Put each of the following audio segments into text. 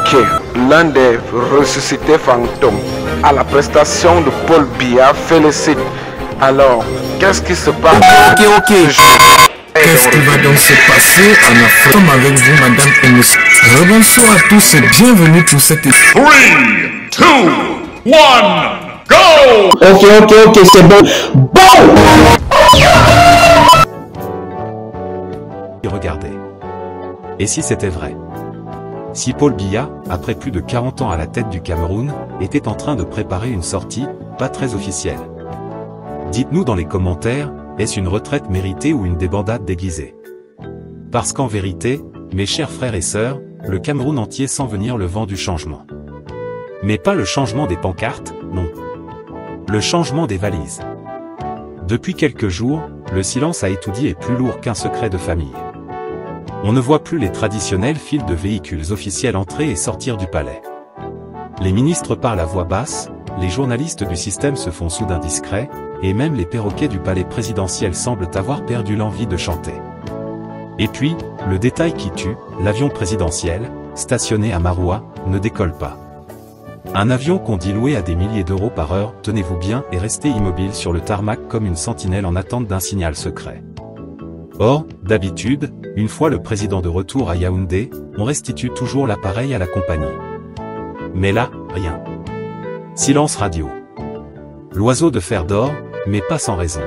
que l'un des ressuscités fantômes à la prestation de Paul Biya félicite. Alors, qu'est-ce qui se passe? Ok. Qu'est-ce qui va donc se passer en Afrique? Comme avec vous, Madame Enos. Rebonsoir à tous et bienvenue pour cette... 3, 2, 1, go! Ok, c'est bon. Regardez. Et si c'était vrai? Si Paul Biya, après plus de 40 ans à la tête du Cameroun, était en train de préparer une sortie, pas très officielle. Dites-nous dans les commentaires, est-ce une retraite méritée ou une débandade déguisée? Parce qu'en vérité, mes chers frères et sœurs, le Cameroun entier sent venir le vent du changement. Mais pas le changement des pancartes, non. Le changement des valises. Depuis quelques jours, le silence à Etoudi est plus lourd qu'un secret de famille. On ne voit plus les traditionnels fils de véhicules officiels entrer et sortir du palais. Les ministres parlent à voix basse, les journalistes du système se font soudain discrets, et même les perroquets du palais présidentiel semblent avoir perdu l'envie de chanter. Et puis, le détail qui tue, l'avion présidentiel, stationné à Maroua, ne décolle pas. Un avion qu'on dit loué à des milliers d'euros par heure, tenez-vous bien, est resté immobile sur le tarmac comme une sentinelle en attente d'un signal secret. Or, d'habitude, une fois le président de retour à Yaoundé, on restitue toujours l'appareil à la compagnie. Mais là, rien. Silence radio. L'oiseau de fer d'or, mais pas sans raison.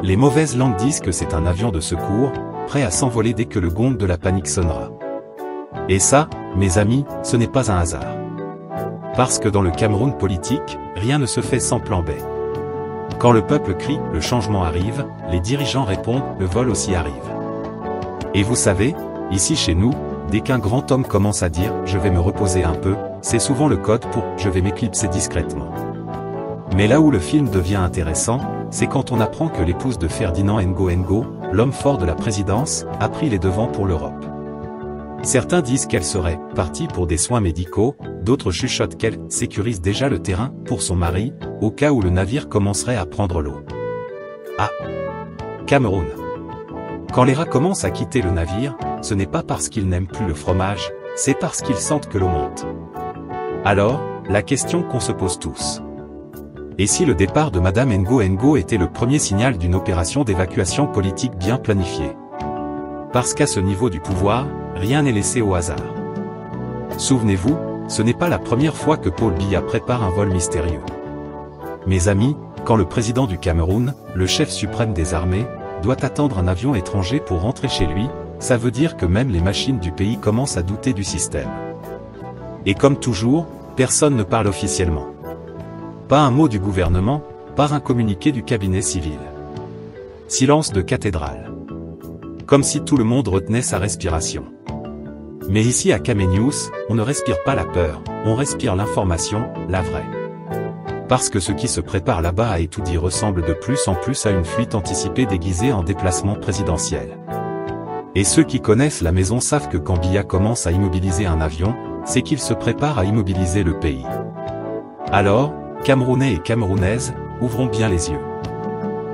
Les mauvaises langues disent que c'est un avion de secours, prêt à s'envoler dès que le gong de la panique sonnera. Et ça, mes amis, ce n'est pas un hasard. Parce que dans le Cameroun politique, rien ne se fait sans plan B. Quand le peuple crie « le changement arrive », les dirigeants répondent « le vol aussi arrive ». Et vous savez, ici chez nous, dès qu'un grand homme commence à dire « je vais me reposer un peu », c'est souvent le code pour « je vais m'éclipser discrètement ». Mais là où le film devient intéressant, c'est quand on apprend que l'épouse de Ferdinand Ngo, l'homme fort de la présidence, a pris les devants pour l'Europe. Certains disent qu'elle serait partie pour des soins médicaux, d'autres chuchotent qu'elle sécurise déjà le terrain pour son mari, au cas où le navire commencerait à prendre l'eau. Ah! Cameroun. Quand les rats commencent à quitter le navire, ce n'est pas parce qu'ils n'aiment plus le fromage, c'est parce qu'ils sentent que l'eau monte. Alors, la question qu'on se pose tous. Et si le départ de Madame Ngo était le premier signal d'une opération d'évacuation politique bien planifiée? Parce qu'à ce niveau du pouvoir, rien n'est laissé au hasard. Souvenez-vous, ce n'est pas la première fois que Paul Biya prépare un vol mystérieux. Mes amis, quand le président du Cameroun, le chef suprême des armées, doit attendre un avion étranger pour rentrer chez lui, ça veut dire que même les machines du pays commencent à douter du système. Et comme toujours, personne ne parle officiellement. Pas un mot du gouvernement, pas un communiqué du cabinet civil. Silence de cathédrale. Comme si tout le monde retenait sa respiration. Mais ici à Kamenews, on ne respire pas la peur, on respire l'information, la vraie. Parce que ce qui se prépare là-bas à Etoudi ressemble de plus en plus à une fuite anticipée déguisée en déplacement présidentiel. Et ceux qui connaissent la maison savent que quand Biya commence à immobiliser un avion, c'est qu'il se prépare à immobiliser le pays. Alors, Camerounais et Camerounaises, ouvrons bien les yeux.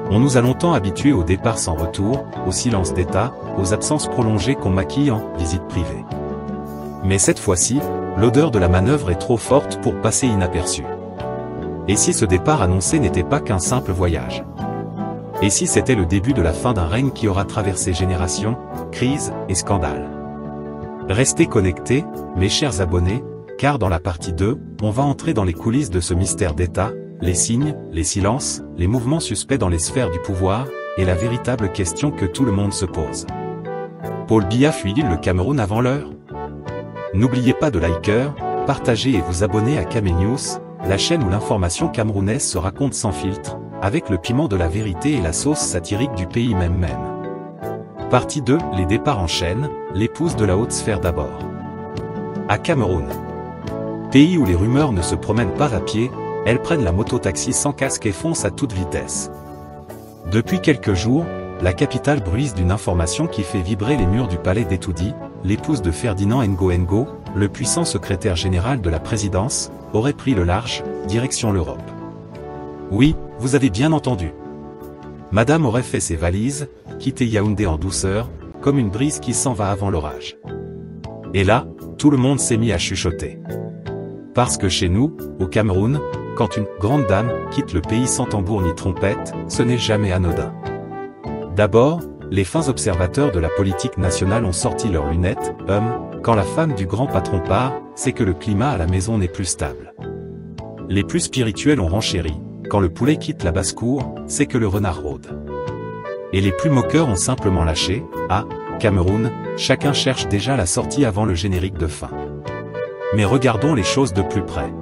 On nous a longtemps habitués au départ sans retour, au silence d'État, aux absences prolongées qu'on maquille en « visite privée ». Mais cette fois-ci, l'odeur de la manœuvre est trop forte pour passer inaperçue. Et si ce départ annoncé n'était pas qu'un simple voyage? Et si c'était le début de la fin d'un règne qui aura traversé générations, crises et scandales? Restez connectés, mes chers abonnés, car dans la partie 2, on va entrer dans les coulisses de ce mystère d'État, les signes, les silences, les mouvements suspects dans les sphères du pouvoir, et la véritable question que tout le monde se pose. Paul Biya fuit-il le Cameroun avant l'heure? N'oubliez pas de liker, partager et vous abonner à Kamenews, la chaîne où l'information camerounaise se raconte sans filtre, avec le piment de la vérité et la sauce satirique du pays même. Partie 2, les départs en chaîne, l'épouse de la haute sphère d'abord. À Cameroun. Pays où les rumeurs ne se promènent pas à pied, elles prennent la moto-taxi sans casque et foncent à toute vitesse. Depuis quelques jours, la capitale bruise d'une information qui fait vibrer les murs du palais d'Etoudi, l'épouse de Ferdinand Ngo, le puissant secrétaire général de la présidence, aurait pris le large, direction l'Europe. Oui, vous avez bien entendu. Madame aurait fait ses valises, quitté Yaoundé en douceur, comme une brise qui s'en va avant l'orage. Et là, tout le monde s'est mis à chuchoter. Parce que chez nous, au Cameroun, quand une grande dame quitte le pays sans tambour ni trompette, ce n'est jamais anodin. D'abord, les fins observateurs de la politique nationale ont sorti leurs lunettes. Quand la femme du grand patron part, c'est que le climat à la maison n'est plus stable. Les plus spirituels ont renchéri. Quand le poulet quitte la basse-cour, c'est que le renard rôde. Et les plus moqueurs ont simplement lâché. Ah, Cameroun, chacun cherche déjà la sortie avant le générique de fin. Mais regardons les choses de plus près.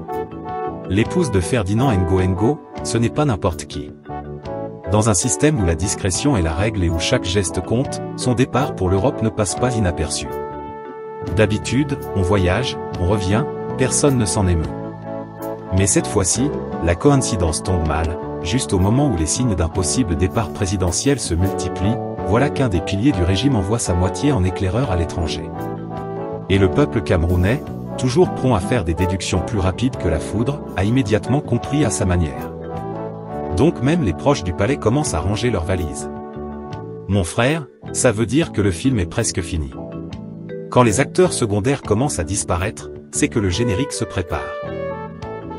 L'épouse de Ferdinand Ngo, ce n'est pas n'importe qui. Dans un système où la discrétion est la règle et où chaque geste compte, son départ pour l'Europe ne passe pas inaperçu. D'habitude, on voyage, on revient, personne ne s'en émeut. Mais cette fois-ci, la coïncidence tombe mal, juste au moment où les signes d'un possible départ présidentiel se multiplient, voilà qu'un des piliers du régime envoie sa moitié en éclaireur à l'étranger. Et le peuple camerounais, toujours prompt à faire des déductions plus rapides que la foudre, a immédiatement compris à sa manière. Donc même les proches du palais commencent à ranger leurs valises. Mon frère, ça veut dire que le film est presque fini. Quand les acteurs secondaires commencent à disparaître, c'est que le générique se prépare.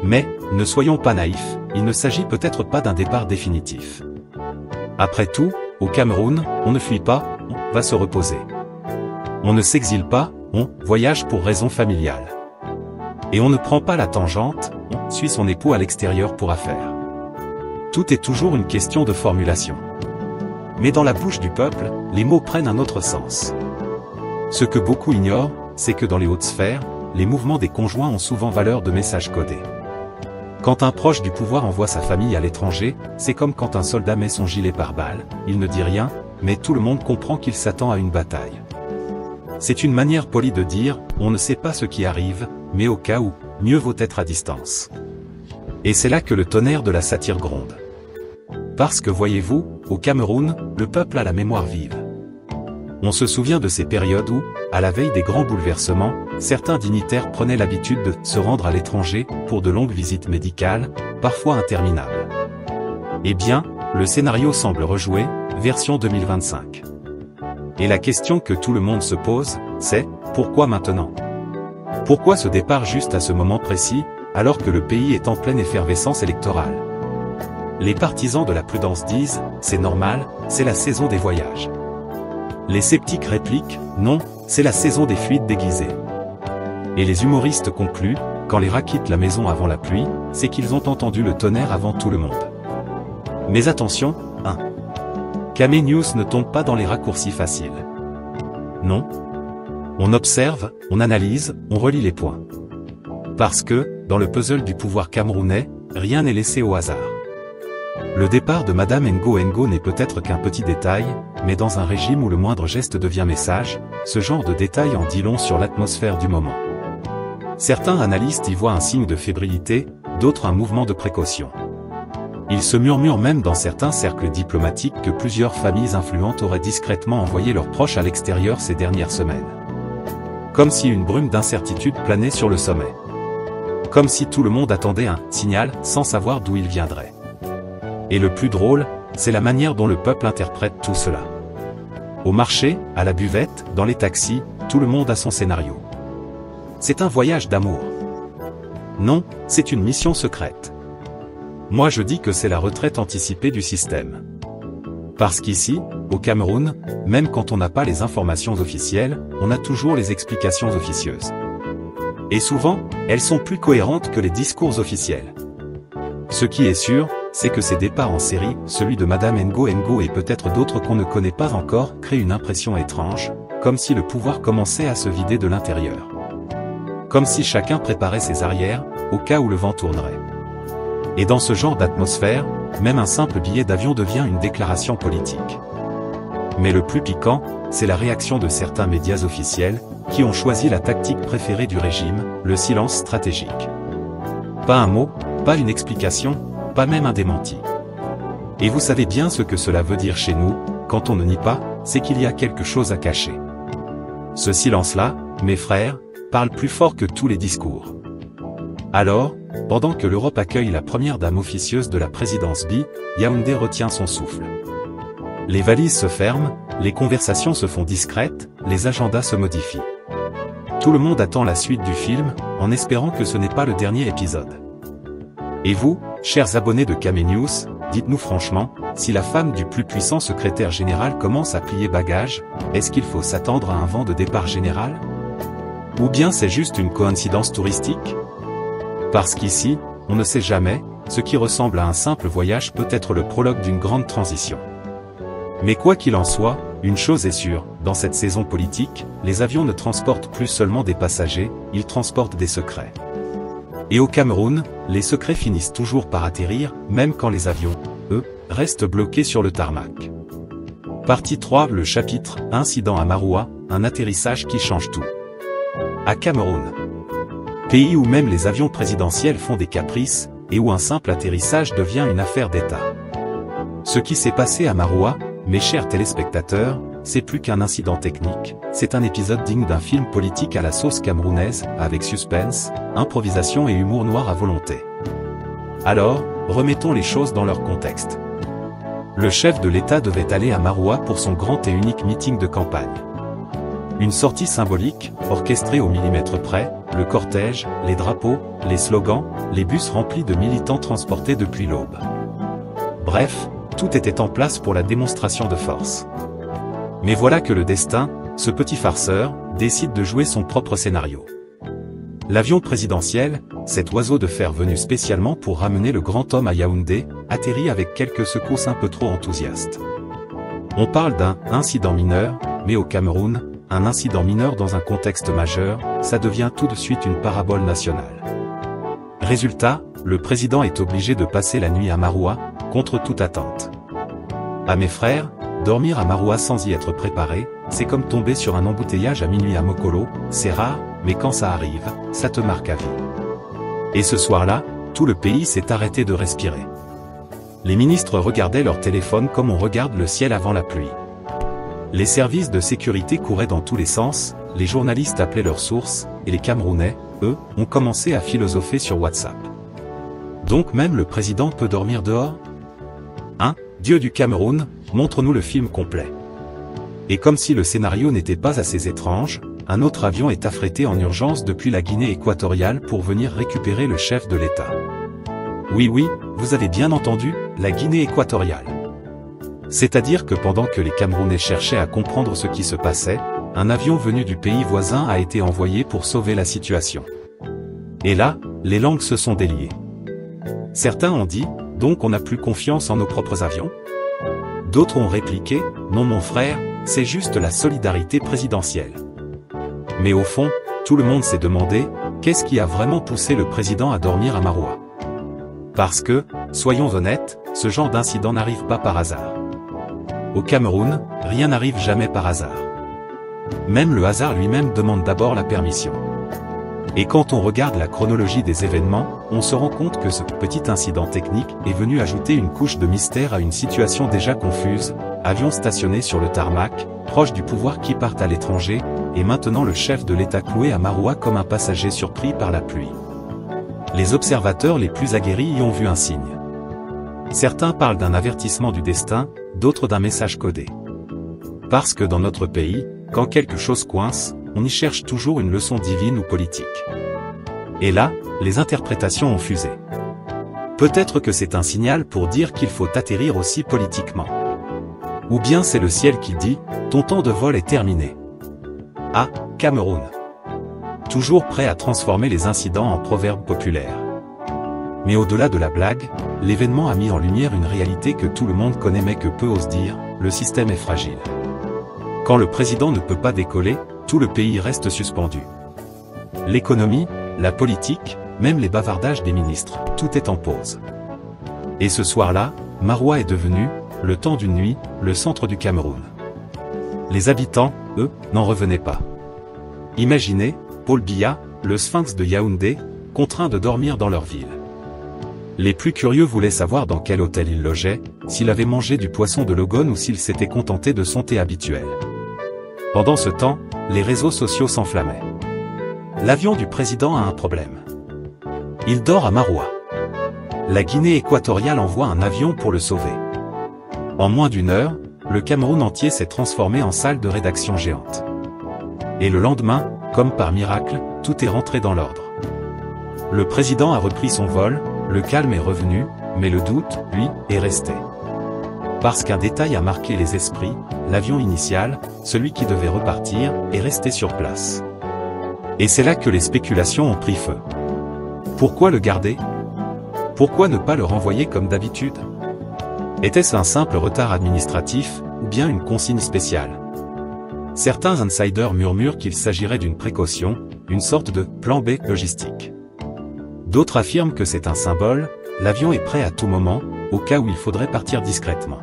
Mais, ne soyons pas naïfs, il ne s'agit peut-être pas d'un départ définitif. Après tout, au Cameroun, on ne fuit pas, on va se reposer. On ne s'exile pas, on voyage pour raisons familiales. Et on ne prend pas la tangente, on suit son époux à l'extérieur pour affaires. Tout est toujours une question de formulation. Mais dans la bouche du peuple, les mots prennent un autre sens. Ce que beaucoup ignorent, c'est que dans les hautes sphères, les mouvements des conjoints ont souvent valeur de messages codés. Quand un proche du pouvoir envoie sa famille à l'étranger, c'est comme quand un soldat met son gilet pare-balles, il ne dit rien, mais tout le monde comprend qu'il s'attend à une bataille. C'est une manière polie de dire, on ne sait pas ce qui arrive, mais au cas où, mieux vaut être à distance. Et c'est là que le tonnerre de la satire gronde. Parce que voyez-vous, au Cameroun, le peuple a la mémoire vive. On se souvient de ces périodes où, à la veille des grands bouleversements, certains dignitaires prenaient l'habitude de se rendre à l'étranger pour de longues visites médicales, parfois interminables. Eh bien, le scénario semble rejouer, version 2025. Et la question que tout le monde se pose, c'est « Pourquoi maintenant ?» Pourquoi ce départ juste à ce moment précis, alors que le pays est en pleine effervescence électorale? Les partisans de la prudence disent « C'est normal, c'est la saison des voyages ». Les sceptiques répliquent « Non, c'est la saison des fuites déguisées ». Et les humoristes concluent « Quand les rats quittent la maison avant la pluie, c'est qu'ils ont entendu le tonnerre avant tout le monde ». Mais attention, Camé News ne tombe pas dans les raccourcis faciles. Non. On observe, on analyse, on relie les points. Parce que, dans le puzzle du pouvoir camerounais, rien n'est laissé au hasard. Le départ de Madame Ngo n'est peut-être qu'un petit détail, mais dans un régime où le moindre geste devient message, ce genre de détail en dit long sur l'atmosphère du moment. Certains analystes y voient un signe de fébrilité, d'autres un mouvement de précaution. Il se murmure même dans certains cercles diplomatiques que plusieurs familles influentes auraient discrètement envoyé leurs proches à l'extérieur ces dernières semaines. Comme si une brume d'incertitude planait sur le sommet. Comme si tout le monde attendait un signal sans savoir d'où il viendrait. Et le plus drôle, c'est la manière dont le peuple interprète tout cela. Au marché, à la buvette, dans les taxis, tout le monde a son scénario. C'est un voyage d'amour. Non, c'est une mission secrète. Moi je dis que c'est la retraite anticipée du système. Parce qu'ici, au Cameroun, même quand on n'a pas les informations officielles, on a toujours les explications officieuses. Et souvent, elles sont plus cohérentes que les discours officiels. Ce qui est sûr, c'est que ces départs en série, celui de Madame Ngo et peut-être d'autres qu'on ne connaît pas encore, créent une impression étrange, comme si le pouvoir commençait à se vider de l'intérieur. Comme si chacun préparait ses arrières, au cas où le vent tournerait. Et dans ce genre d'atmosphère, même un simple billet d'avion devient une déclaration politique. Mais le plus piquant, c'est la réaction de certains médias officiels, qui ont choisi la tactique préférée du régime, le silence stratégique. Pas un mot, pas une explication, pas même un démenti. Et vous savez bien ce que cela veut dire chez nous, quand on ne nie pas, c'est qu'il y a quelque chose à cacher. Ce silence-là, mes frères, parle plus fort que tous les discours. Alors, pendant que l'Europe accueille la première dame officieuse de la présidence B, Yaoundé retient son souffle. Les valises se ferment, les conversations se font discrètes, les agendas se modifient. Tout le monde attend la suite du film, en espérant que ce n'est pas le dernier épisode. Et vous, chers abonnés de Kame News, dites-nous franchement, si la femme du plus puissant secrétaire général commence à plier bagages, est-ce qu'il faut s'attendre à un vent de départ général? Ou bien c'est juste une coïncidence touristique? Parce qu'ici, on ne sait jamais, ce qui ressemble à un simple voyage peut être le prologue d'une grande transition. Mais quoi qu'il en soit, une chose est sûre, dans cette saison politique, les avions ne transportent plus seulement des passagers, ils transportent des secrets. Et au Cameroun, les secrets finissent toujours par atterrir, même quand les avions, eux, restent bloqués sur le tarmac. Partie 3, le chapitre « Incident à Maroua, un atterrissage qui change tout ». À Cameroun. Pays où même les avions présidentiels font des caprices, et où un simple atterrissage devient une affaire d'État. Ce qui s'est passé à Maroua, mes chers téléspectateurs, c'est plus qu'un incident technique, c'est un épisode digne d'un film politique à la sauce camerounaise, avec suspense, improvisation et humour noir à volonté. Alors, remettons les choses dans leur contexte. Le chef de l'État devait aller à Maroua pour son grand et unique meeting de campagne. Une sortie symbolique, orchestrée au millimètre près, le cortège, les drapeaux, les slogans, les bus remplis de militants transportés depuis l'aube. Bref, tout était en place pour la démonstration de force. Mais voilà que le destin, ce petit farceur, décide de jouer son propre scénario. L'avion présidentiel, cet oiseau de fer venu spécialement pour ramener le grand homme à Yaoundé, atterrit avec quelques secousses un peu trop enthousiastes. On parle d'un « incident mineur », mais au Cameroun, un incident mineur dans un contexte majeur, ça devient tout de suite une parabole nationale. Résultat, le président est obligé de passer la nuit à Maroua, contre toute attente. À mes frères, dormir à Maroua sans y être préparé, c'est comme tomber sur un embouteillage à minuit à Mokolo, c'est rare, mais quand ça arrive, ça te marque à vie. Et ce soir-là, tout le pays s'est arrêté de respirer. Les ministres regardaient leur téléphone comme on regarde le ciel avant la pluie. Les services de sécurité couraient dans tous les sens, les journalistes appelaient leurs sources, et les Camerounais, eux, ont commencé à philosopher sur WhatsApp. Donc même le président peut dormir dehors? Hein, Dieu du Cameroun, montre-nous le film complet. Et comme si le scénario n'était pas assez étrange, un autre avion est affrété en urgence depuis la Guinée équatoriale pour venir récupérer le chef de l'État. Oui, vous avez bien entendu, la Guinée équatoriale. C'est-à-dire que pendant que les Camerounais cherchaient à comprendre ce qui se passait, un avion venu du pays voisin a été envoyé pour sauver la situation. Et là, les langues se sont déliées. Certains ont dit, donc on n'a plus confiance en nos propres avions? D'autres ont répliqué, non mon frère, c'est juste la solidarité présidentielle. Mais au fond, tout le monde s'est demandé, qu'est-ce qui a vraiment poussé le président à dormir à Maroua? Parce que, soyons honnêtes, ce genre d'incident n'arrive pas par hasard. Au Cameroun, rien n'arrive jamais par hasard. Même le hasard lui-même demande d'abord la permission. Et quand on regarde la chronologie des événements, on se rend compte que ce petit incident technique est venu ajouter une couche de mystère à une situation déjà confuse, avion stationné sur le tarmac, proche du pouvoir qui part à l'étranger, et maintenant le chef de l'État cloué à Maroua comme un passager surpris par la pluie. Les observateurs les plus aguerris y ont vu un signe. Certains parlent d'un avertissement du destin, d'autres d'un message codé. Parce que dans notre pays, quand quelque chose coince, on y cherche toujours une leçon divine ou politique. Et là, les interprétations ont fusé. Peut-être que c'est un signal pour dire qu'il faut atterrir aussi politiquement. Ou bien c'est le ciel qui dit, ton temps de vol est terminé. Ah, Cameroun. Toujours prêt à transformer les incidents en proverbes populaires. Mais au-delà de la blague, l'événement a mis en lumière une réalité que tout le monde connaît mais que peu osent dire, le système est fragile. Quand le président ne peut pas décoller, tout le pays reste suspendu. L'économie, la politique, même les bavardages des ministres, tout est en pause. Et ce soir-là, Maroua est devenu, le temps d'une nuit, le centre du Cameroun. Les habitants, eux, n'en revenaient pas. Imaginez, Paul Biya, le sphinx de Yaoundé, contraint de dormir dans leur ville. Les plus curieux voulaient savoir dans quel hôtel il logeait, s'il avait mangé du poisson de Logone ou s'il s'était contenté de son thé habituel. Pendant ce temps, les réseaux sociaux s'enflammaient. L'avion du président a un problème. Il dort à Maroua. La Guinée équatoriale envoie un avion pour le sauver. En moins d'une heure, le Cameroun entier s'est transformé en salle de rédaction géante. Et le lendemain, comme par miracle, tout est rentré dans l'ordre. Le président a repris son vol, le calme est revenu, mais le doute, lui, est resté. Parce qu'un détail a marqué les esprits, l'avion initial, celui qui devait repartir, est resté sur place. Et c'est là que les spéculations ont pris feu. Pourquoi le garder? Pourquoi ne pas le renvoyer comme d'habitude? Était-ce un simple retard administratif, ou bien une consigne spéciale? Certains insiders murmurent qu'il s'agirait d'une précaution, une sorte de « plan B » logistique. D'autres affirment que c'est un symbole, l'avion est prêt à tout moment, au cas où il faudrait partir discrètement.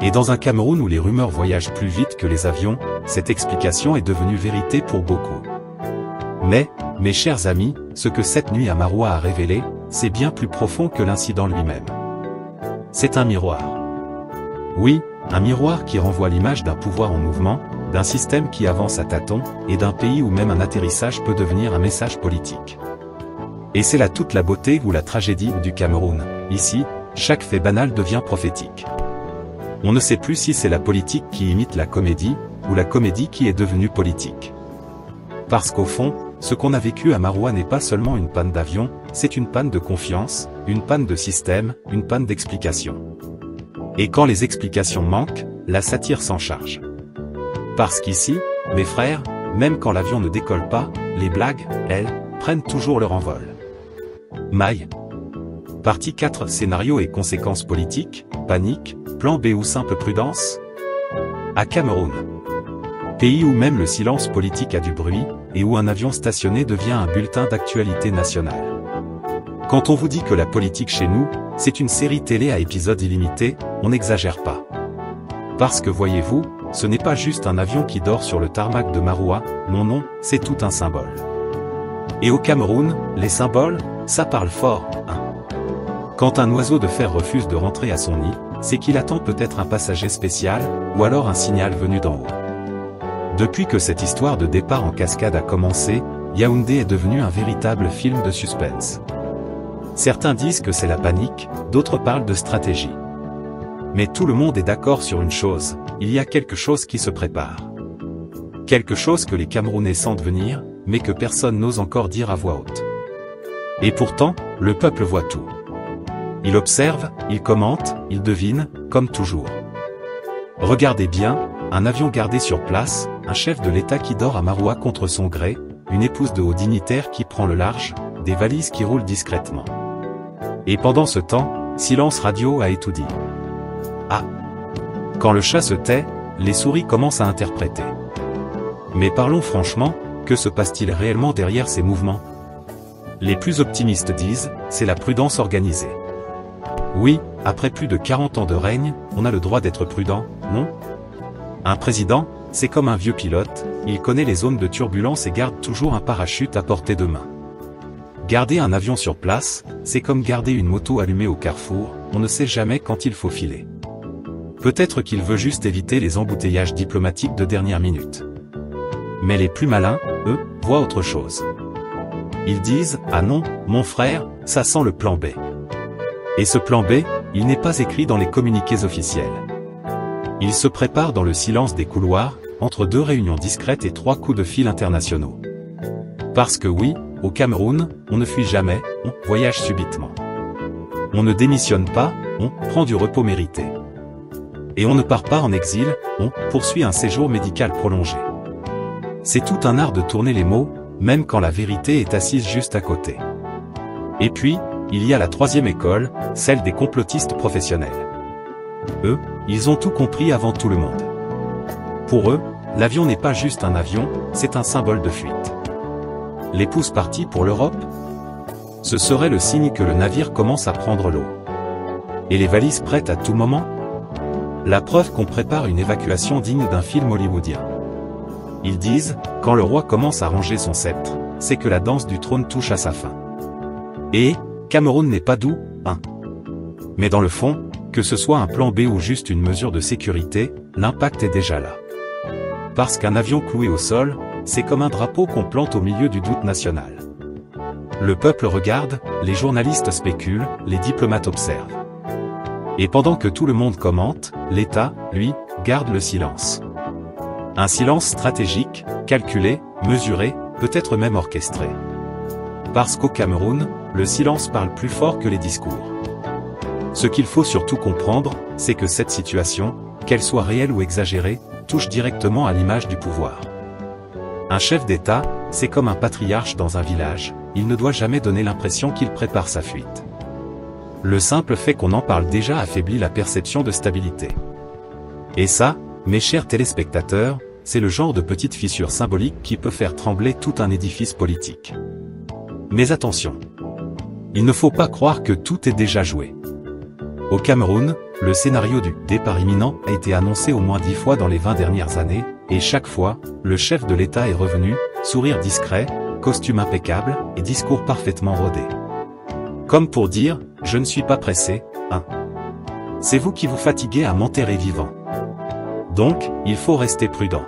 Et dans un Cameroun où les rumeurs voyagent plus vite que les avions, cette explication est devenue vérité pour beaucoup. Mais, mes chers amis, ce que cette nuit à Maroua a révélé, c'est bien plus profond que l'incident lui-même. C'est un miroir. Oui, un miroir qui renvoie l'image d'un pouvoir en mouvement, d'un système qui avance à tâtons, et d'un pays où même un atterrissage peut devenir un message politique. Et c'est là toute la beauté ou la tragédie du Cameroun. Ici, chaque fait banal devient prophétique. On ne sait plus si c'est la politique qui imite la comédie, ou la comédie qui est devenue politique. Parce qu'au fond, ce qu'on a vécu à Maroua n'est pas seulement une panne d'avion, c'est une panne de confiance, une panne de système, une panne d'explication. Et quand les explications manquent, la satire s'en charge. Parce qu'ici, mes frères, même quand l'avion ne décolle pas, les blagues, elles, prennent toujours leur envol. Maille. Partie 4. Scénario et conséquences politiques, panique, plan B ou simple prudence? À Cameroun. Pays où même le silence politique a du bruit, et où un avion stationné devient un bulletin d'actualité nationale. Quand on vous dit que la politique chez nous, c'est une série télé à épisodes illimités, on n'exagère pas. Parce que voyez-vous, ce n'est pas juste un avion qui dort sur le tarmac de Maroua, non, c'est tout un symbole. Et au Cameroun, les symboles, ça parle fort, hein. Quand un oiseau de fer refuse de rentrer à son nid, c'est qu'il attend peut-être un passager spécial, ou alors un signal venu d'en haut. Depuis que cette histoire de départ en cascade a commencé, Yaoundé est devenu un véritable film de suspense. Certains disent que c'est la panique, d'autres parlent de stratégie. Mais tout le monde est d'accord sur une chose, il y a quelque chose qui se prépare. Quelque chose que les Camerounais sentent venir, mais que personne n'ose encore dire à voix haute. Et pourtant, le peuple voit tout. Il observe, il commente, il devine, comme toujours. Regardez bien, un avion gardé sur place, un chef de l'État qui dort à Maroua contre son gré, une épouse de haut dignitaire qui prend le large, des valises qui roulent discrètement. Et pendant ce temps, silence radio a tout dit. Ah! Quand le chat se tait, les souris commencent à interpréter. Mais parlons franchement, que se passe-t-il réellement derrière ces mouvements? Les plus optimistes disent, c'est la prudence organisée. Oui, après plus de 40 ans de règne, on a le droit d'être prudent, non? Un président, c'est comme un vieux pilote, il connaît les zones de turbulence et garde toujours un parachute à portée de main. Garder un avion sur place, c'est comme garder une moto allumée au carrefour, on ne sait jamais quand il faut filer. Peut-être qu'il veut juste éviter les embouteillages diplomatiques de dernière minute. Mais les plus malins, eux, voient autre chose. Ils disent, ah non, mon frère, ça sent le plan B. Et ce plan B, il n'est pas écrit dans les communiqués officiels. Il se prépare dans le silence des couloirs, entre 2 réunions discrètes et 3 coups de fil internationaux. Parce que oui, au Cameroun, on ne fuit jamais, on voyage subitement. On ne démissionne pas, on prend du repos mérité. Et on ne part pas en exil, on poursuit un séjour médical prolongé. C'est tout un art de tourner les mots, même quand la vérité est assise juste à côté. Et puis, il y a la 3e école, celle des complotistes professionnels. Eux, ils ont tout compris avant tout le monde. Pour eux, l'avion n'est pas juste un avion, c'est un symbole de fuite. L'épouse partie pour l'Europe? Ce serait le signe que le navire commence à prendre l'eau. Et les valises prêtes à tout moment? La preuve qu'on prépare une évacuation digne d'un film hollywoodien. Ils disent, quand le roi commence à ranger son sceptre, c'est que la danse du trône touche à sa fin. Et, Cameroun n'est pas doux, hein. Mais dans le fond, que ce soit un plan B ou juste une mesure de sécurité, l'impact est déjà là. Parce qu'un avion cloué au sol, c'est comme un drapeau qu'on plante au milieu du doute national. Le peuple regarde, les journalistes spéculent, les diplomates observent. Et pendant que tout le monde commente, l'État, lui, garde le silence. Un silence stratégique, calculé, mesuré, peut-être même orchestré. Parce qu'au Cameroun, le silence parle plus fort que les discours. Ce qu'il faut surtout comprendre, c'est que cette situation, qu'elle soit réelle ou exagérée, touche directement à l'image du pouvoir. Un chef d'État, c'est comme un patriarche dans un village, il ne doit jamais donner l'impression qu'il prépare sa fuite. Le simple fait qu'on en parle déjà affaiblit la perception de stabilité. Et ça, mes chers téléspectateurs, c'est le genre de petite fissure symbolique qui peut faire trembler tout un édifice politique. Mais attention, il ne faut pas croire que tout est déjà joué. Au Cameroun, le scénario du départ imminent a été annoncé au moins 10 fois dans les 20 dernières années, et chaque fois, le chef de l'État est revenu, sourire discret, costume impeccable, et discours parfaitement rodé. Comme pour dire, je ne suis pas pressé, hein. C'est vous qui vous fatiguez à m'enterrer vivant. Donc, il faut rester prudent.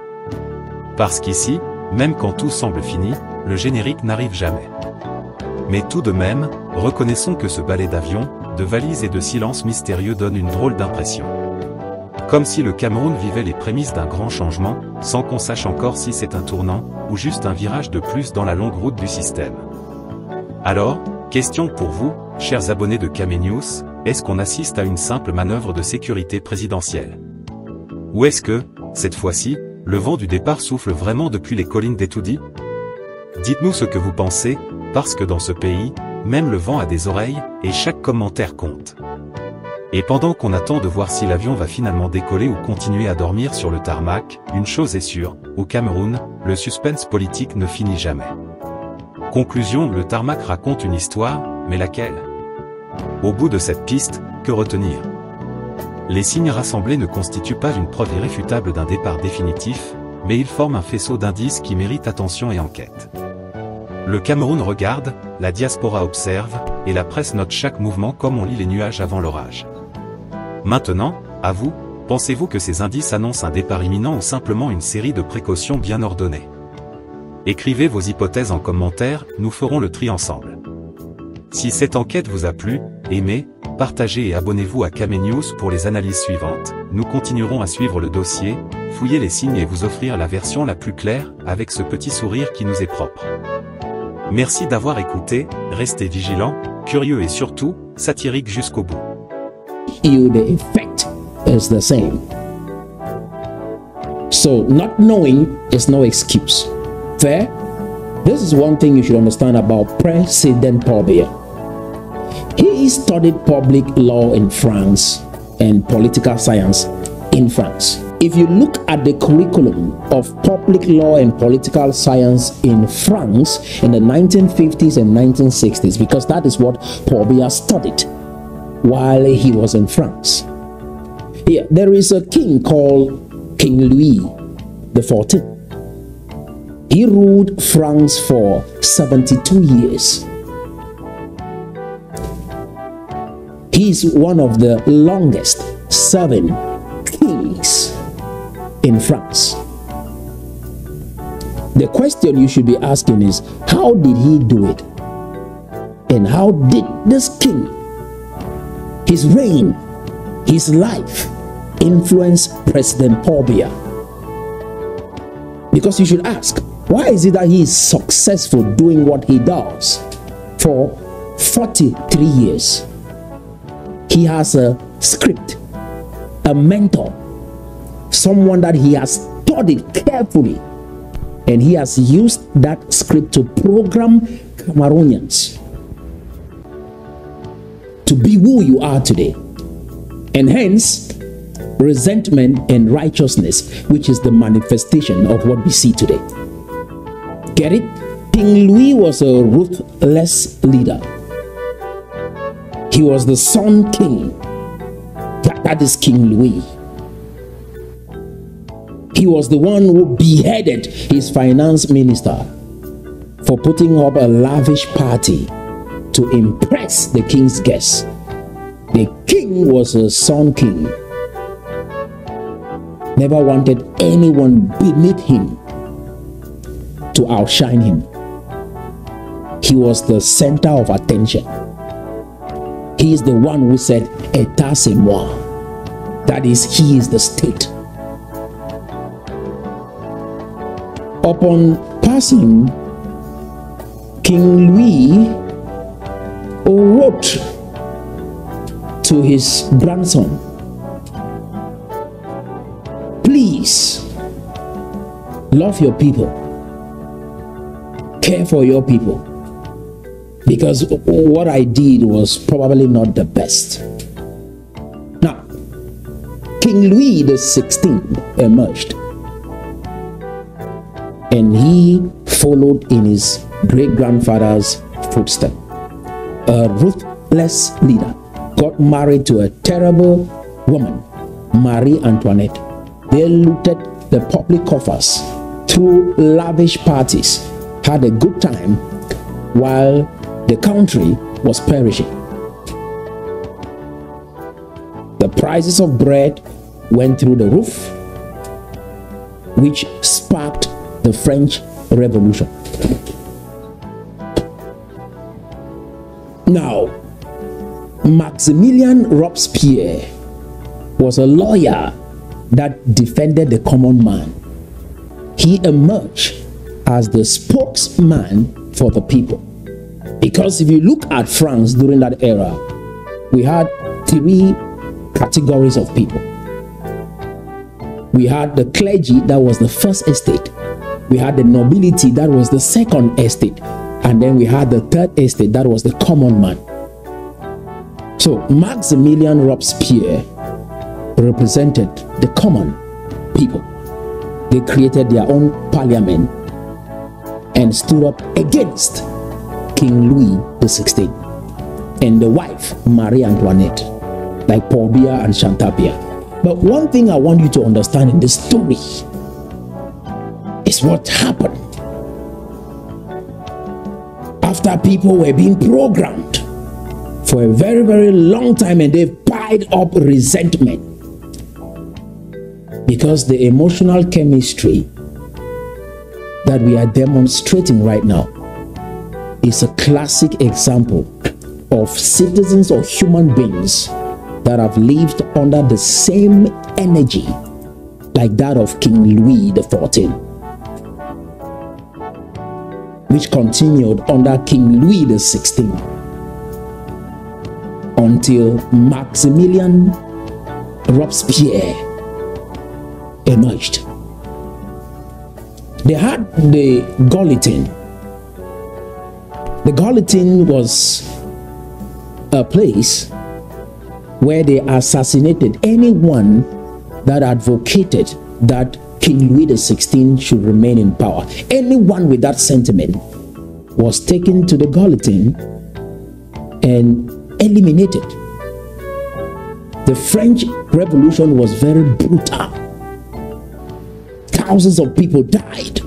Parce qu'ici, même quand tout semble fini, le générique n'arrive jamais. Mais tout de même, reconnaissons que ce ballet d'avions, de valises et de silence mystérieux donne une drôle d'impression. Comme si le Cameroun vivait les prémices d'un grand changement, sans qu'on sache encore si c'est un tournant, ou juste un virage de plus dans la longue route du système. Alors, question pour vous, chers abonnés de Camé News, est-ce qu'on assiste à une simple manœuvre de sécurité présidentielle? Ou est-ce que, cette fois-ci, le vent du départ souffle vraiment depuis les collines d'Etoudi? Dites-nous ce que vous pensez, parce que dans ce pays, même le vent a des oreilles, et chaque commentaire compte. Et pendant qu'on attend de voir si l'avion va finalement décoller ou continuer à dormir sur le tarmac, une chose est sûre, au Cameroun, le suspense politique ne finit jamais. Conclusion, le tarmac raconte une histoire, mais laquelle? Au bout de cette piste, que retenir? Les signes rassemblés ne constituent pas une preuve irréfutable d'un départ définitif, mais ils forment un faisceau d'indices qui méritent attention et enquête. Le Cameroun regarde, la diaspora observe, et la presse note chaque mouvement comme on lit les nuages avant l'orage. Maintenant, à vous, pensez-vous que ces indices annoncent un départ imminent ou simplement une série de précautions bien ordonnées? Écrivez vos hypothèses en commentaire, nous ferons le tri ensemble. Si cette enquête vous a plu, aimez, partagez et abonnez-vous à Camé News pour les analyses suivantes. Nous continuerons à suivre le dossier, fouiller les signes et vous offrir la version la plus claire, avec ce petit sourire qui nous est propre. Merci d'avoir écouté, restez vigilants, curieux et surtout, satiriques jusqu'au bout. The effect is the same. So not knowing is no excuse. Fair? This is one thing you should understand about President Paul Biya. He studied public law in France and political science in France. If you look at the curriculum of public law and political science in France in the 1950s and 1960s, because that is what Paul Biya studied while he was in France. Yeah, there is a king called King Louis XIV. He ruled France for 72 years. He is one of the longest serving kings in France. The question you should be asking is, how did he do it? And how did this king, his reign, his life, influence President Paul Biya? Because you should ask, why is it that he is successful doing what he does for 43 years? He has a script, a mentor, someone that he has studied carefully, and he has used that script to program Cameroonians to be who you are today. And hence, resentment and righteousness, which is the manifestation of what we see today. Get it? King Louis was a ruthless leader. He was the Sun King. That is King Louis. He was the one who beheaded his finance minister for putting up a lavish party to impress the king's guests. The king was a Sun King. Never wanted anyone beneath him to outshine him. He was the center of attention. He is the one who said, "État c'est moi." That is, he is the state. Upon passing, King Louis wrote to his grandson, please love your people, care for your people, because what I did was probably not the best. Now, King Louis XVI emerged, and he followed in his great-grandfather's footsteps. A ruthless leader, got married to a terrible woman, Marie Antoinette. They looted the public coffers through lavish parties, had a good time while the country was perishing. The prices of bread went through the roof, which sparked the French Revolution. Now, Maximilien Robespierre was a lawyer that defended the common man. He emerged as the spokesman for the people. Because if you look at France during that era, we had three categories of people. We had the clergy, that was the first estate. We had the nobility, that was the second estate. And then we had the third estate, that was the common man. So Maximilien Robespierre represented the common people. They created their own parliament and stood up against King Louis XVI and the wife Marie Antoinette, like Paul Biya and Chantapia. But one thing I want you to understand in this story is what happened after people were being programmed for a very, very long time, and they've piled up resentment because the emotional chemistry that we are demonstrating right now is a classic example of citizens or human beings that have lived under the same energy like that of King Louis XIV, which continued under King Louis XVI until Maximilien Robespierre emerged. They had the guillotine. The guillotine was a place where they assassinated anyone that advocated that King Louis XVI should remain in power. Anyone with that sentiment was taken to the guillotine and eliminated. The French Revolution was very brutal. Thousands of people died.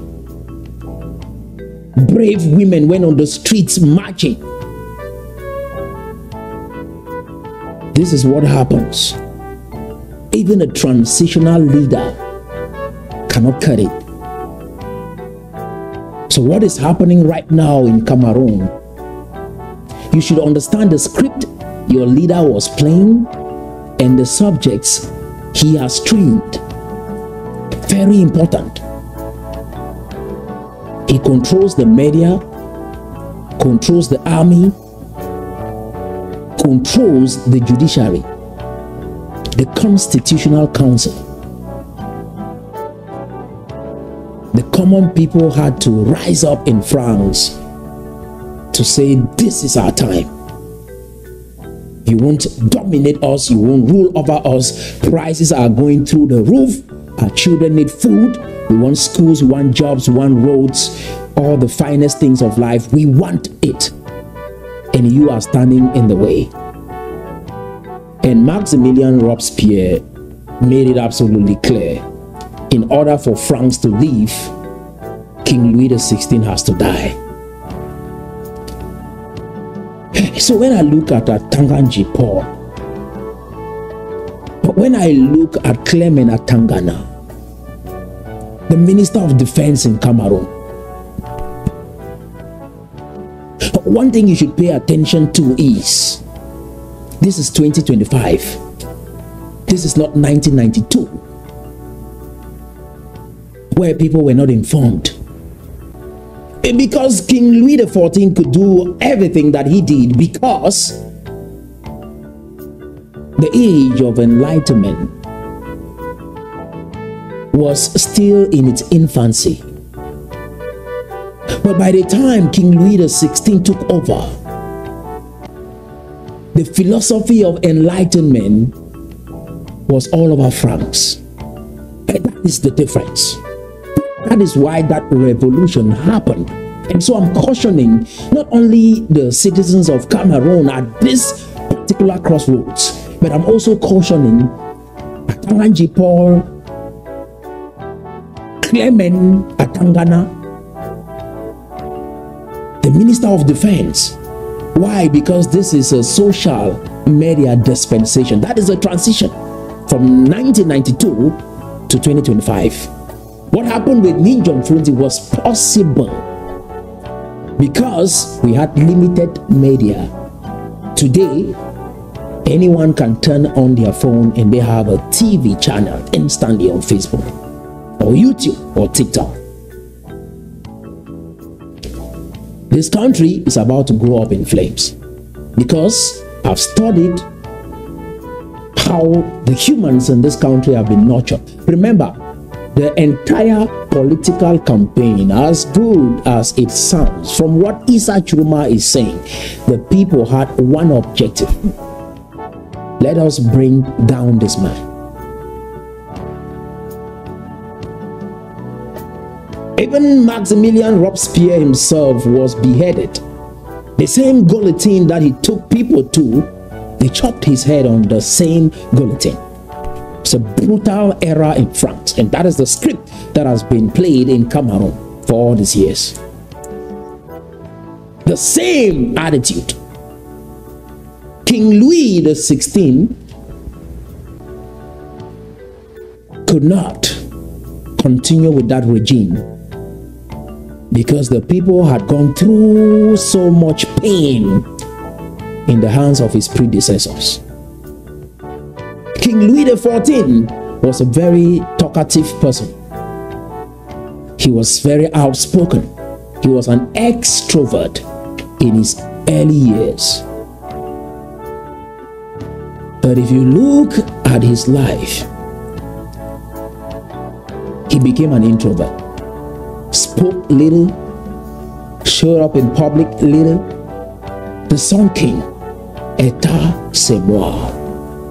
Brave women went on the streets marching. This is what happens. Even a transitional leader cannot cut it. So what is happening right now in Cameroon? You should understand the script your leader was playing and the subjects he has trained. Very important. He controls the media, controls the army, controls the judiciary, the Constitutional Council. The common people had to rise up in France to say, this is our time. You won't dominate us, you won't rule over us. Prices are going through the roof. Our children need food. We want schools, we want jobs, we want roads, all the finest things of life. We want it. And you are standing in the way. And Maximilien Robespierre made it absolutely clear. In order for France to live, King Louis XVI has to die. So when I look at Tanganji Paul, but when I look at Clement Atangana, the Minister of Defense in Cameroon, one thing you should pay attention to is, this is 2025. This is not 1992, where people were not informed. Because King Louis XIV could do everything that he did because the age of enlightenment was still in its infancy. But by the time King Louis XVI took over, the philosophy of enlightenment was all over France. And that is the difference. That is why that revolution happened. And so I'm cautioning not only the citizens of Cameroon at this particular crossroads, but I'm also cautioning Atanganji Paul, Clement Atangana, the Minister of Defense. Why? Because this is a social media dispensation. That is a transition from 1992 to 2025. What happened with Min Jong-un was possible because we had limited media. Today, anyone can turn on their phone and they have a TV channel instantly on Facebook or YouTube or TikTok. This country is about to go up in flames because I've studied how the humans in this country have been nurtured. Remember, the entire political campaign, as good as it sounds, from what Issa Chuma is saying, the people had one objective. Let us bring down this man. Even Maximilian Robespierre himself was beheaded. The same guillotine that he took people to, they chopped his head on the same guillotine. It's a brutal era in France, and that is the script that has been played in Cameroon for all these years. The same attitude. King Louis XVI could not continue with that regime because the people had gone through so much pain in the hands of his predecessors. King Louis XIV was a very talkative person. He was very outspoken. He was an extrovert in his early years. But if you look at his life, he became an introvert. Spoke little, showed up in public little. The Sun King, État c'est moi.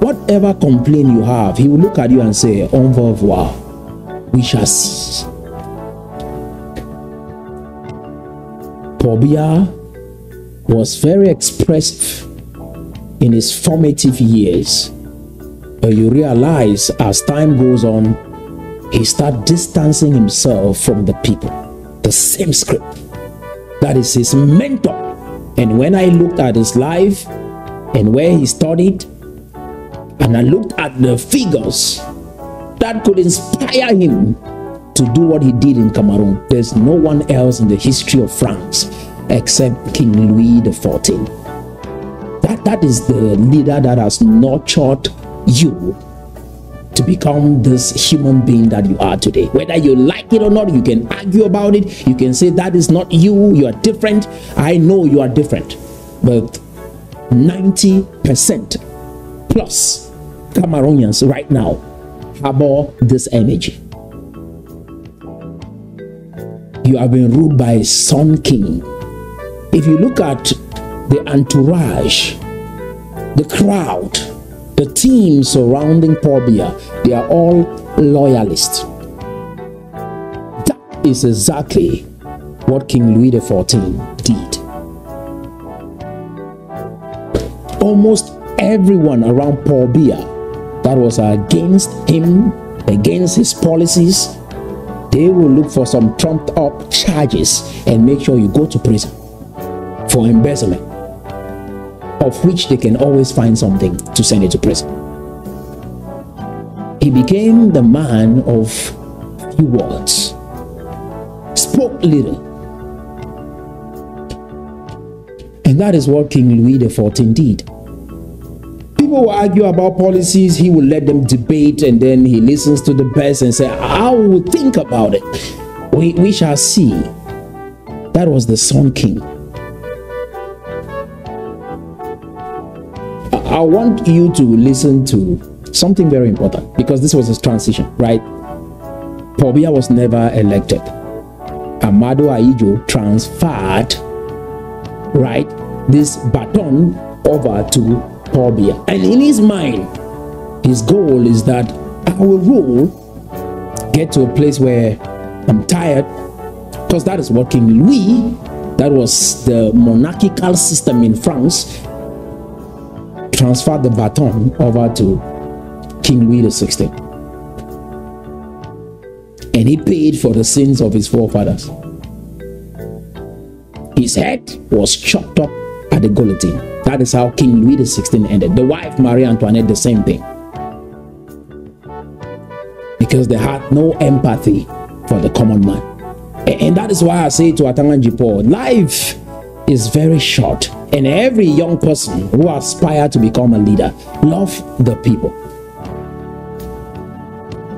Whatever complaint you have, he will look at you and say, au revoir, we shall see. Paul Biya was very expressive in his formative years, but you realize as time goes on, he starts distancing himself from the people. The same script. That is his mentor. And when I looked at his life and where he studied, and I looked at the figures that could inspire him to do what he did in Cameroon, there's no one else in the history of France except King Louis XIV. That is the leader that has nurtured you to become this human being that you are today. Whether you like it or not, you can argue about it. You can say that is not you, you are different. I know you are different. But 90% plus Cameroonians right now harbor this energy. You have been ruled by a Sun King. If you look at the entourage, the crowd, the team surrounding Paul Biya, they are all loyalists. That is exactly what King Louis XIV did. Almost everyone around Paul Biya that was against him, against his policies, they will look for some trumped up charges and make sure you go to prison for embezzlement, of which they can always find something to send you to prison. He became the man of few words, spoke little. And that is what King Louis XIV did. People will argue about policies, he will let them debate, and then he listens to the best and say, I will think about it. We shall see. That was the Sun King. I want you to listen to something very important, because this was a transition, right? Paul Biya was never elected. Amado Ahijo transferred, right, this baton over to Paul Biya. And in his mind, his goal is that I will rule, get to a place where I'm tired, because that is what King Louis, that was the monarchical system in France, transferred the baton over to King Louis XVI. And he paid for the sins of his forefathers. His head was chopped up at the guillotine. That is how King Louis XVI ended. The wife, Marie Antoinette, the same thing. Because they had no empathy for the common man. And that is why I say to Atanga Njipo, life is very short. And every young person who aspires to become a leader, love the people.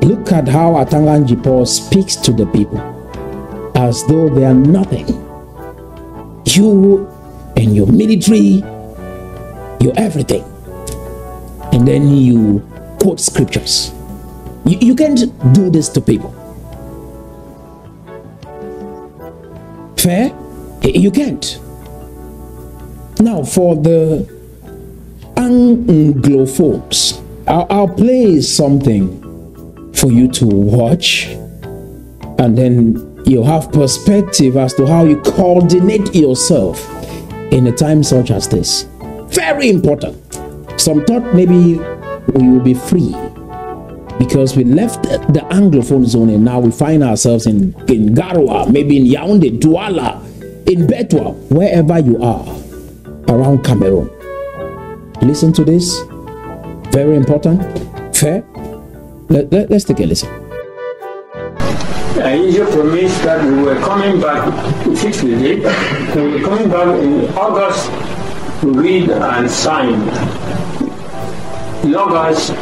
Look at how Atanga Njipo speaks to the people as though they are nothing. You and your military, your everything. And then you quote scriptures. You can't do this to people. Fair? You can't. Now, for the Anglophones, I'll play something for you to watch, and then you'll have perspective as to how you coordinate yourself in a time such as this. Very important. Some thought maybe we will be free because we left the Anglophone zone and now we find ourselves in Garoua, maybe in Yaoundé, Douala, in Betwa, wherever you are around Cameroon. Listen to this. Very important. Fair? Let's take a listen. Ahijo promised that we were coming back, we fixed the date, we were coming back in August to read and sign. In August,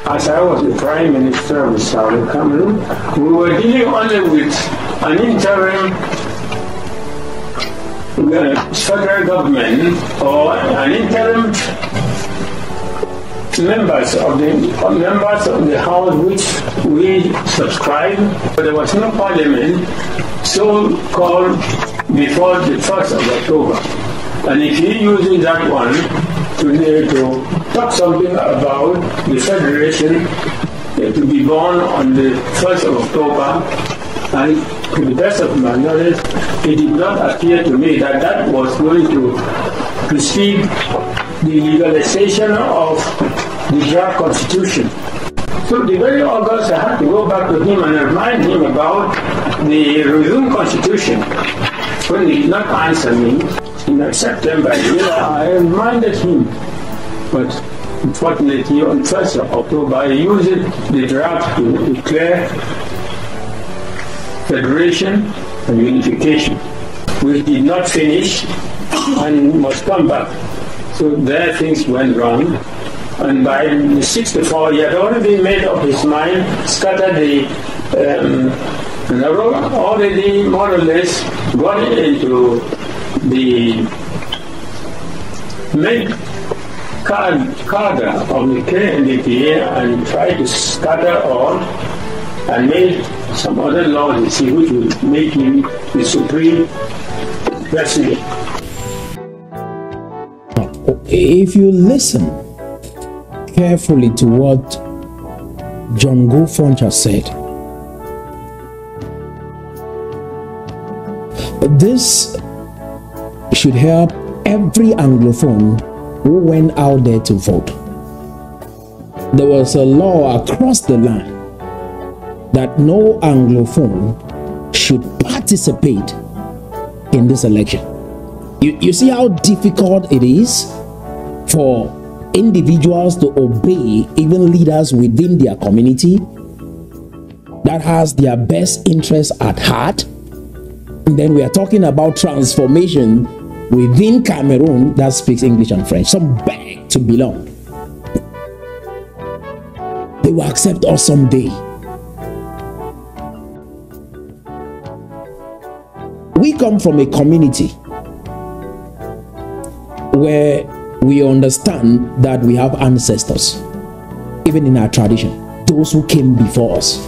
as I was the Prime Minister of the Southern Cameroon, we were dealing only with an interim federal government or an interim members of the house which we subscribe, but there was no parliament so called before the 1st of October. And if you using that one to talk something about the federation to be born on the 1st of October, and to the best of my knowledge, it did not appear to me that that was going to precede the legalization of the draft constitution. So the very August I had to go back to him and remind him about the resumed constitution. When he did not answer me, in September, I reminded him, but unfortunately on 1st of October I used the draft to declare federation and unification, which did not finish and must come back. So there things went wrong. And by the 64, he had already made up his mind, scattered the, already more or less got into the main cadre of the KNDPA and tried to scatter all and made some other laws which would make him the supreme president. If you listen carefully to what John Gofoncha said, this should help every Anglophone who went out there to vote. There was a law across the land that no Anglophone should participate in this election. You see how difficult it is for individuals to obey even leaders within their community that has their best interests at heart. And then we are talking about transformation within Cameroon that speaks English and French. Some beg to belong. They will accept us someday. We come from a community where we understand that we have ancestors, even in our tradition, those who came before us.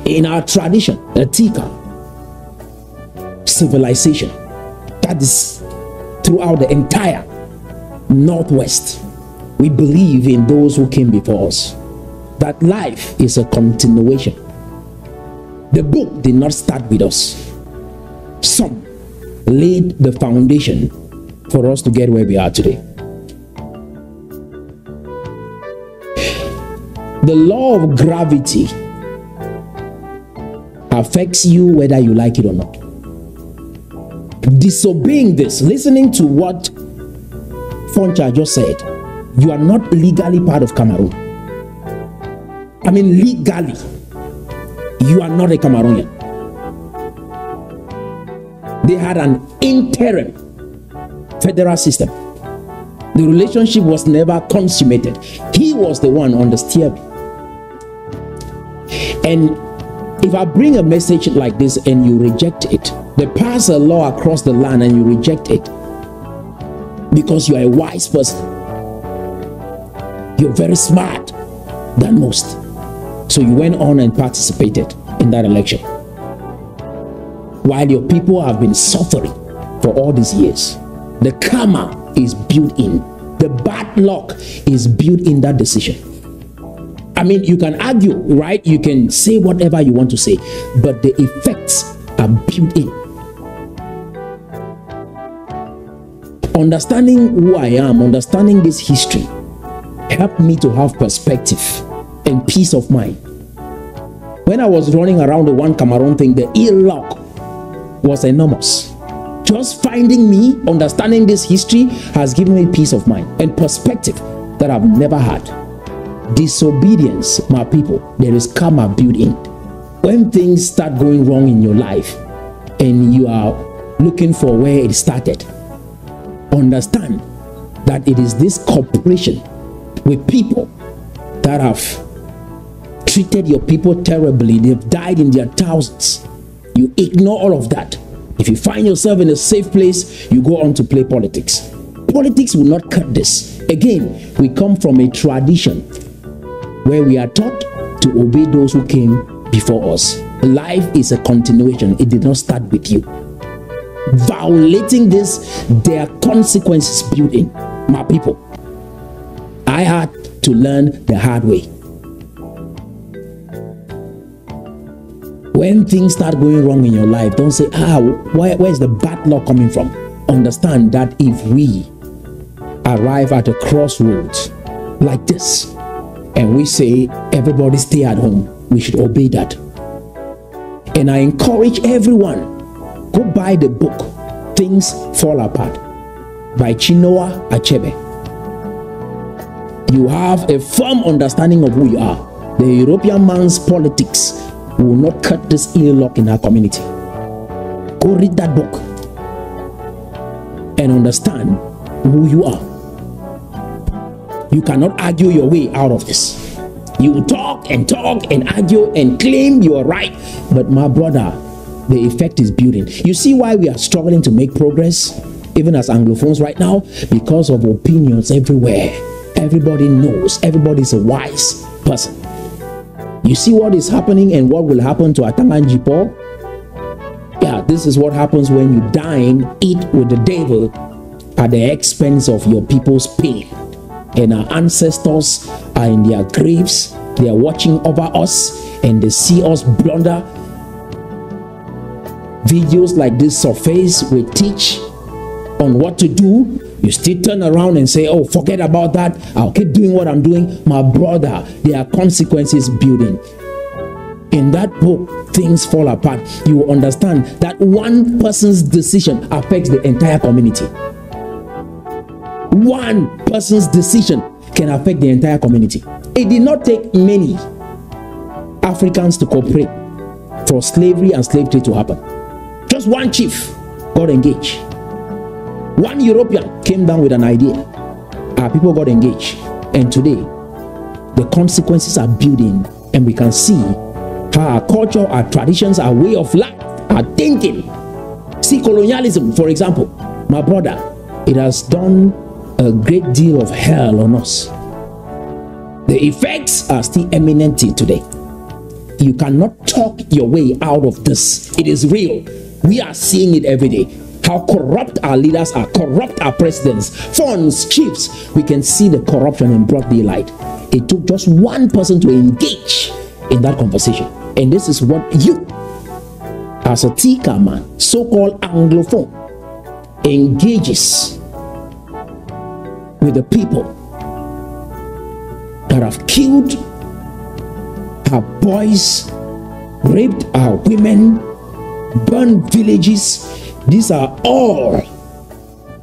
In our tradition, the Tika civilization, that is throughout the entire Northwest, we believe in those who came before us, that life is a continuation. The book did not start with us. Some laid the foundation for us to get where we are today. The law of gravity affects you whether you like it or not. Disobeying this, listening to what Foncha just said, you are not legally part of Cameroon. I mean, legally, you are not a Cameroonian. They had an interim federal system. The relationship was never consummated. He was the one on the steering. And if I bring a message like this and you reject it, they pass a law across the land and you reject it because you are a wise person, you're very smart than most, so you went on and participated in that election while your people have been suffering for all these years. The karma is built in, the bad luck is built in that decision. I mean, you can argue, right? You can say whatever you want to say, but the effects are built in. Understanding who I am, understanding this history, helped me to have perspective and peace of mind. When I was running around the One Cameroon thing, the ill luck was enormous. Just finding me, understanding this history has given me peace of mind and perspective that I've never had. Disobedience, my people, there is karma built in. When things start going wrong in your life and you are looking for where it started, understand that it is this cooperation with people that have treated your people terribly. They've died in their thousands. You ignore all of that. If you find yourself in a safe place, you go on to play politics. Politics will not cut this. Again, we come from a tradition where we are taught to obey those who came before us. Life is a continuation. It did not start with you. Violating this, there are consequences built in. My people, I had to learn the hard way. When things start going wrong in your life, don't say, where's the bad luck coming from? Understand that if we arrive at a crossroads like this, and we say, everybody stay at home, we should obey that. And I encourage everyone, go buy the book, Things Fall Apart, by Chinua Achebe. You have a firm understanding of who you are. The European man's politics will not cut this ill luck in our community. Go read that book and understand who you are. You cannot argue your way out of this. You will talk and argue and claim you are right, but my brother, the effect is building. You see why we are struggling to make progress, even as Anglophones right now? Because of opinions everywhere. Everybody knows. Everybody is a wise person. You see what is happening and what will happen to Atanganji Paul? Yeah, this is what happens when you dine, eat with the devil at the expense of your people's pain. And our ancestors are in their graves. They are watching over us and they see us blunder. Videos like this surface, we teach on what to do. You still turn around and say, oh, forget about that, I'll keep doing what I'm doing. My brother, there are consequences building. In that book, Things Fall Apart, you will understand that one person's decision affects the entire community. One person's decision can affect the entire community. It did not take many Africans to cooperate for slavery and slave trade to happen. Just one chief got engaged. One European came down with an idea. Our people got engaged. And today, the consequences are building. And we can see how our culture, our traditions, our way of life, our thinking see colonialism, for example, my brother, it has done a great deal of hell on us. The effects are still eminent till today. You cannot talk your way out of this. It is real. We are seeing it every day. How corrupt our leaders are, corrupt our presidents, funds, chiefs. We can see the corruption in broad daylight. It took just one person to engage in that conversation. And this is what you, as a Tika man, so-called Anglophone, engages with the people that have killed our boys, raped our women, burned villages. These are all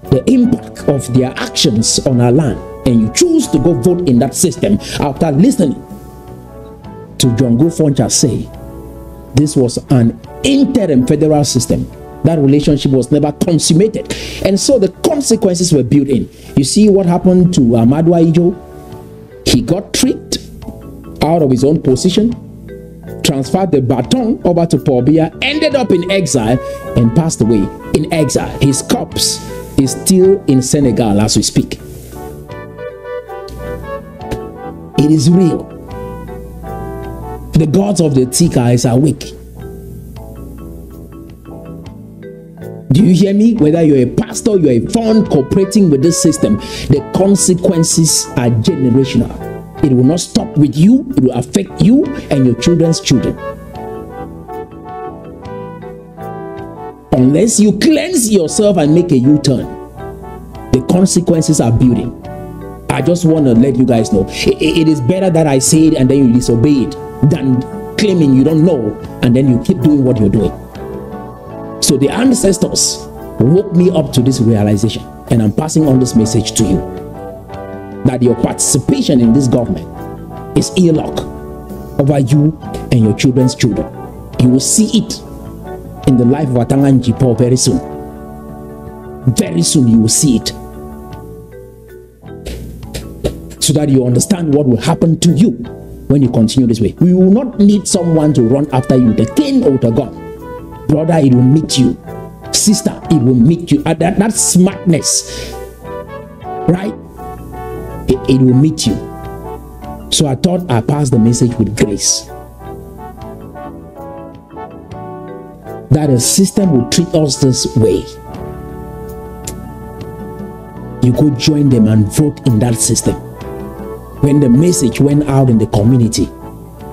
the impact of their actions on our land. And you choose to go vote in that system after listening to John Foncha say this was an interim federal system. That relationship was never consummated. And so the consequences were built in. You see what happened to Amadou Ahidjo? He got tricked out of his own position, transferred the baton over to Paul Biya, ended up in exile, and passed away in exile. His corpse is still in Senegal as we speak. It is real. The gods of the Tika is awake. Do you hear me? Whether you're a pastor, you're a fund cooperating with this system, the consequences are generational. It will not stop with you. It will affect you and your children's children. Unless you cleanse yourself and make a U-turn, the consequences are building. I just want to let you guys know. It is better that I say it and then you disobey it than claiming you don't know and then you keep doing what you're doing. So the ancestors woke me up to this realization, and I'm passing on this message to you, that your participation in this government is earlock over you and your children's children. You will see it in the life of Atangan Jipo very soon. Very soon you will see it. So that you understand what will happen to you when you continue this way. We will not need someone to run after you. The king or the God. Brother, it will meet you. Sister, it will meet you. That smartness, right? It will meet you. So I thought I passed the message with grace. That a system will treat us this way. You go join them and vote in that system. When the message went out in the community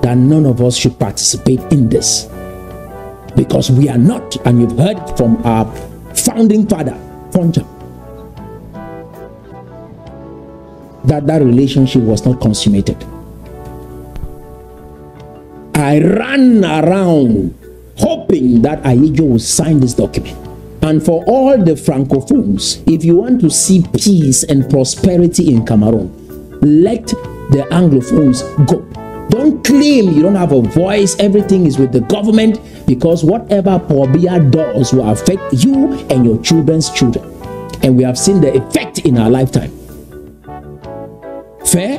that none of us should participate in this, because we are not, and you've heard from our founding father, Foncha, that relationship was not consummated. I ran around hoping that Ahidjo would sign this document. And for all the Francophones, if you want to see peace and prosperity in Cameroon, let the Anglophones go. Don't claim you don't have a voice, everything is with the government, because whatever Paul Biya does will affect you and your children's children. And we have seen the effect in our lifetime. Fair?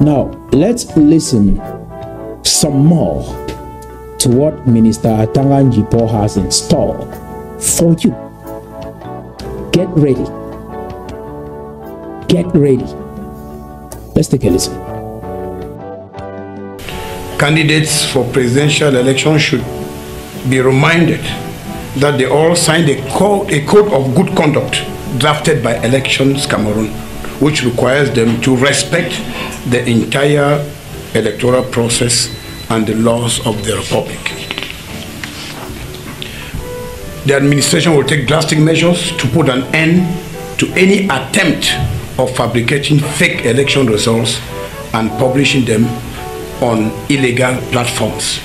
Now, let's listen some more to what Minister Atangan Jipo has in store for you. Get ready. Get ready. Let's take a listen. Candidates for presidential election should be reminded that they all signed a code of good conduct drafted by Elections Cameroon, which requires them to respect the entire electoral process and the laws of the Republic. The administration will take drastic measures to put an end to any attempt of fabricating fake election results and publishing them on illegal platforms.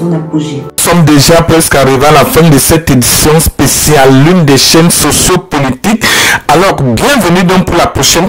son apogée. Nous sommes déjà presque arrivés à la fin de cette édition spéciale, l'une des chaînes sociopolitiques. Alors, bienvenue donc pour la prochaine.